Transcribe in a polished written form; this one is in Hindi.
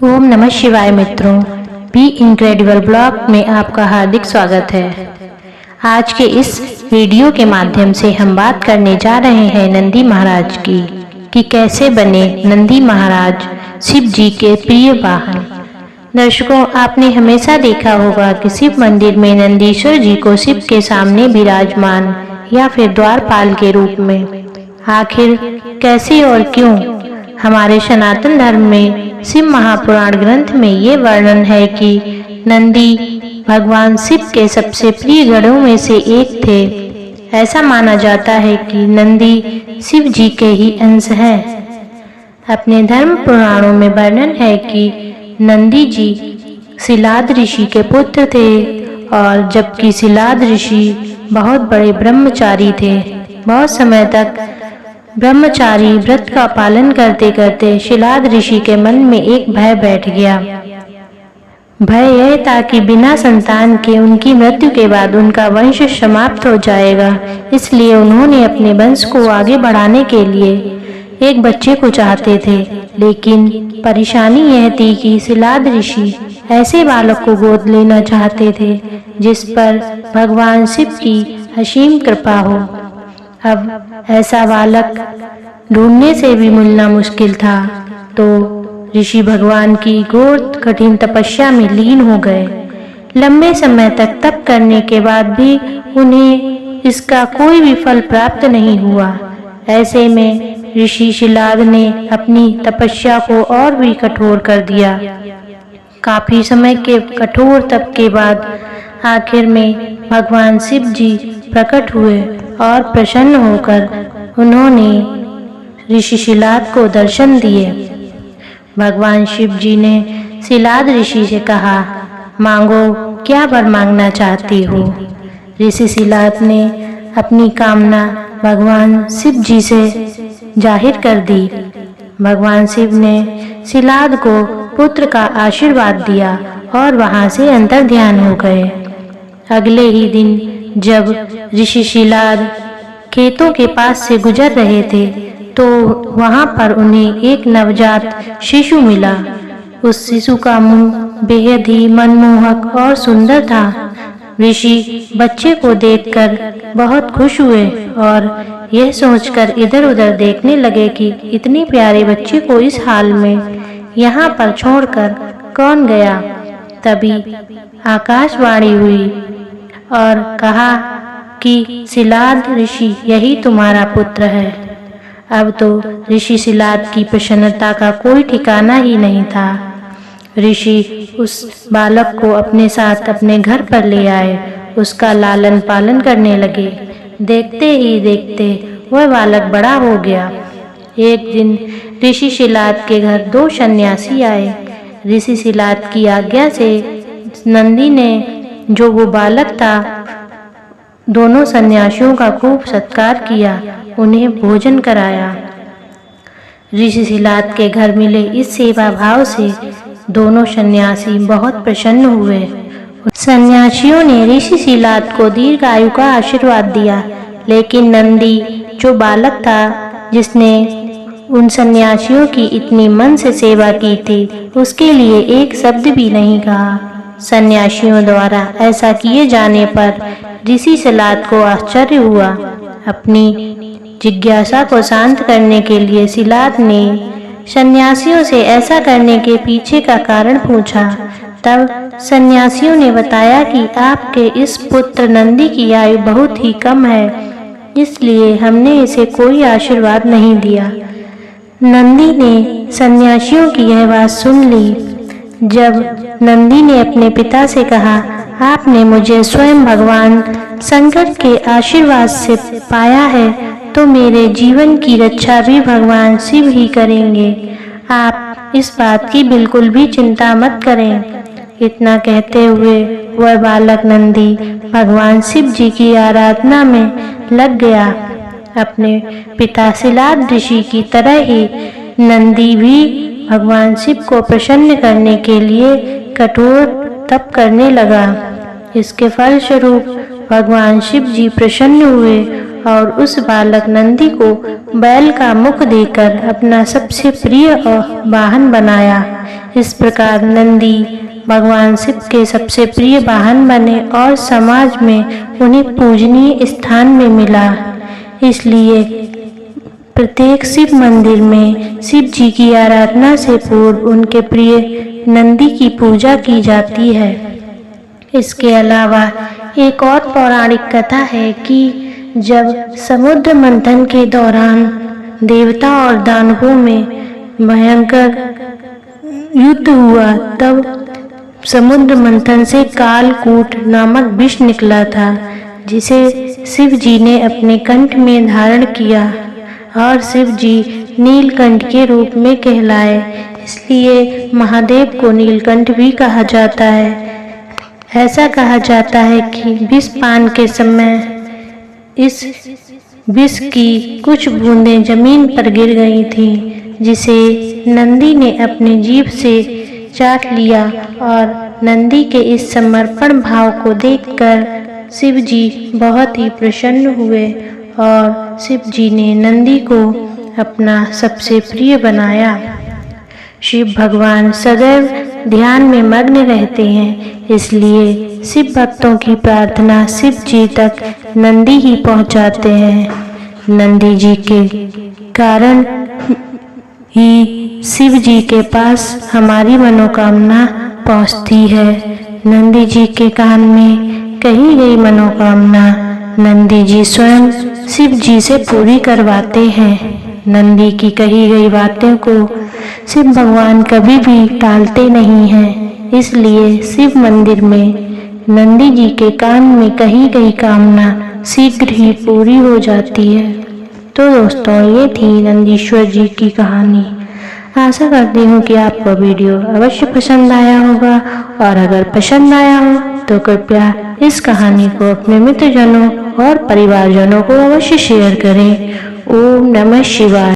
ओम नमः शिवाय मित्रों, बी इनक्रेडिबल ब्लॉग में आपका हार्दिक स्वागत है। आज के इस वीडियो के माध्यम से हम बात करने जा रहे हैं नंदी महाराज की कि कैसे बने नंदी महाराज शिव जी के प्रिय वाहन। दर्शकों, आपने हमेशा देखा होगा कि शिव मंदिर में नंदीश्वर जी को शिव के सामने विराजमान या फिर द्वारपाल के रूप में। आखिर कैसे और क्यों? हमारे सनातन धर्म में शिव महापुराण ग्रंथ में ये वर्णन है कि नंदी भगवान शिव के सबसे प्रिय गणों में से एक थे। ऐसा माना जाता है कि नंदी शिव जी के ही अंश हैं। अपने धर्म पुराणों में वर्णन है कि नंदी जी शिलाद ऋषि के पुत्र थे, और जबकि शिलाद ऋषि बहुत बड़े ब्रह्मचारी थे। बहुत समय तक ब्रह्मचारी व्रत का पालन करते करते शिलाद ऋषि के मन में एक भय बैठ गया। भय यह था कि बिना संतान के उनकी मृत्यु के बाद उनका वंश समाप्त हो जाएगा। इसलिए उन्होंने अपने वंश को आगे बढ़ाने के लिए एक बच्चे को चाहते थे। लेकिन परेशानी यह थी कि शिलाद ऋषि ऐसे बालक को गोद लेना चाहते थे जिस पर भगवान शिव की असीम कृपा हो। अब ऐसा बालक ढूंढने से भी मिलना मुश्किल था, तो ऋषि भगवान की घोर कठिन तपस्या में लीन हो गए। लंबे समय तक तप करने के बाद भी उन्हें इसका कोई भी फल प्राप्त नहीं हुआ। ऐसे में ऋषि शिलाद ने अपनी तपस्या को और भी कठोर कर दिया। काफी समय के कठोर तप के बाद आखिर में भगवान शिव जी प्रकट हुए और प्रसन्न होकर उन्होंने ऋषि शिलाद को दर्शन दिए। भगवान शिव जी ने शिलाद ऋषि से कहा, मांगो, क्या वर मांगना चाहती हो? ऋषि शिलाद ने अपनी कामना भगवान शिव जी से जाहिर कर दी। भगवान शिव ने शिलाद को पुत्र का आशीर्वाद दिया और वहां से अंतर ध्यान हो गए। अगले ही दिन जब ऋषि शिलाद खेतों के पास से गुजर रहे थे, तो वहां पर उन्हें एक नवजात शिशु मिला। उस शिशु का मुंह बेहद ही मनमोहक और सुंदर था। ऋषि बच्चे को देखकर बहुत खुश हुए और यह सोचकर इधर-उधर देखने लगे कि इतने प्यारे बच्चे को इस हाल में यहाँ पर छोड़कर कौन गया। तभी आकाशवाणी हुई और कहा कि शिलाद ऋषि, यही तुम्हारा पुत्र है। अब तो ऋषि शिलाद की प्रसन्नता का कोई ठिकाना ही नहीं था। ऋषि उस बालक को अपने साथ अपने घर पर ले आए। उसका लालन पालन करने लगे। देखते ही देखते वह बालक बड़ा हो गया। एक दिन ऋषि शिलाद के घर दो सन्यासी आए। ऋषि शिलाद की आज्ञा से नंदी ने, जो वो बालक था, दोनों सन्यासियों का खूब सत्कार किया, उन्हें भोजन कराया। ऋषि शिलाद के घर मिले इस सेवा भाव से दोनों सन्यासी बहुत प्रसन्न हुए। सन्यासियों ने ऋषि शिलाद को दीर्घायु का आशीर्वाद दिया, लेकिन नंदी, जो बालक था जिसने उन सन्यासियों की इतनी मन से सेवा की थी, उसके लिए एक शब्द भी नहीं कहा। सन्यासियों द्वारा ऐसा किए जाने पर ऋषि शिलाद को आश्चर्य हुआ। अपनी जिज्ञासा को शांत करने के लिए शिलाद ने सन्यासियों से ऐसा करने के पीछे का कारण पूछा। तब सन्यासियों ने बताया कि आपके इस पुत्र नंदी की आयु बहुत ही कम है, इसलिए हमने इसे कोई आशीर्वाद नहीं दिया। नंदी ने सन्यासियों की यह बात सुन ली। जब नंदी ने अपने पिता से कहा, आपने मुझे स्वयं भगवान शंकर के आशीर्वाद से पाया है, तो मेरे जीवन की रक्षा भी भगवान शिव ही करेंगे। आप इस बात की बिल्कुल भी चिंता मत करें। इतना कहते हुए वह बालक नंदी भगवान शिव जी की आराधना में लग गया। अपने पिता शिलाद ऋषि की तरह ही नंदी भी भगवान शिव को प्रसन्न करने के लिए कठोर तप करने लगा। इसके फलस्वरूप भगवान शिव जी प्रसन्न हुए और उस बालक नंदी को बैल का मुख देकर अपना सबसे प्रिय वाहन बनाया। इस प्रकार नंदी भगवान शिव के सबसे प्रिय वाहन बने और समाज में उन्हें पूजनीय स्थान में मिला। इसलिए प्रत्येक शिव मंदिर में शिव जी की आराधना से पूर्व उनके प्रिय नंदी की पूजा की जाती है। इसके अलावा एक और पौराणिक कथा है कि जब समुद्र मंथन के दौरान देवता और दानवों में भयंकर युद्ध हुआ, तब समुद्र मंथन से कालकूट नामक विष निकला था, जिसे शिव जी ने अपने कंठ में धारण किया और शिव जी नीलकंठ के रूप में कहलाए। इसलिए महादेव को नीलकंठ भी कहा जाता है। ऐसा कहा जाता है कि विष पान के समय इस विष की कुछ बूंदें जमीन पर गिर गई थीं, जिसे नंदी ने अपनी जीभ से चाट लिया और नंदी के इस समर्पण भाव को देखकर शिव जी बहुत ही प्रसन्न हुए और शिव जी ने नंदी को अपना सबसे प्रिय बनाया। शिव भगवान सदैव ध्यान में मग्न रहते हैं, इसलिए शिव भक्तों की प्रार्थना शिव जी तक नंदी ही पहुंचाते हैं। नंदी जी के कारण ही शिव जी के पास हमारी मनोकामना पहुंचती है। नंदी जी के कान में कही गई मनोकामना नंदी जी स्वयं शिव जी से पूरी करवाते हैं। नंदी की कही गई बातों को शिव भगवान कभी भी टालते नहीं हैं, इसलिए शिव मंदिर में नंदी जी के कान में कही गई कामना शीघ्र ही पूरी हो जाती है। तो दोस्तों, ये थी नंदीश्वर जी की कहानी। आशा करती हूँ कि आपको वीडियो अवश्य पसंद आया होगा, और अगर पसंद आया हो तो कृपया इस कहानी को अपने मित्रजनों और परिवारजनों को अवश्य शेयर करें। ओम नमः शिवाय।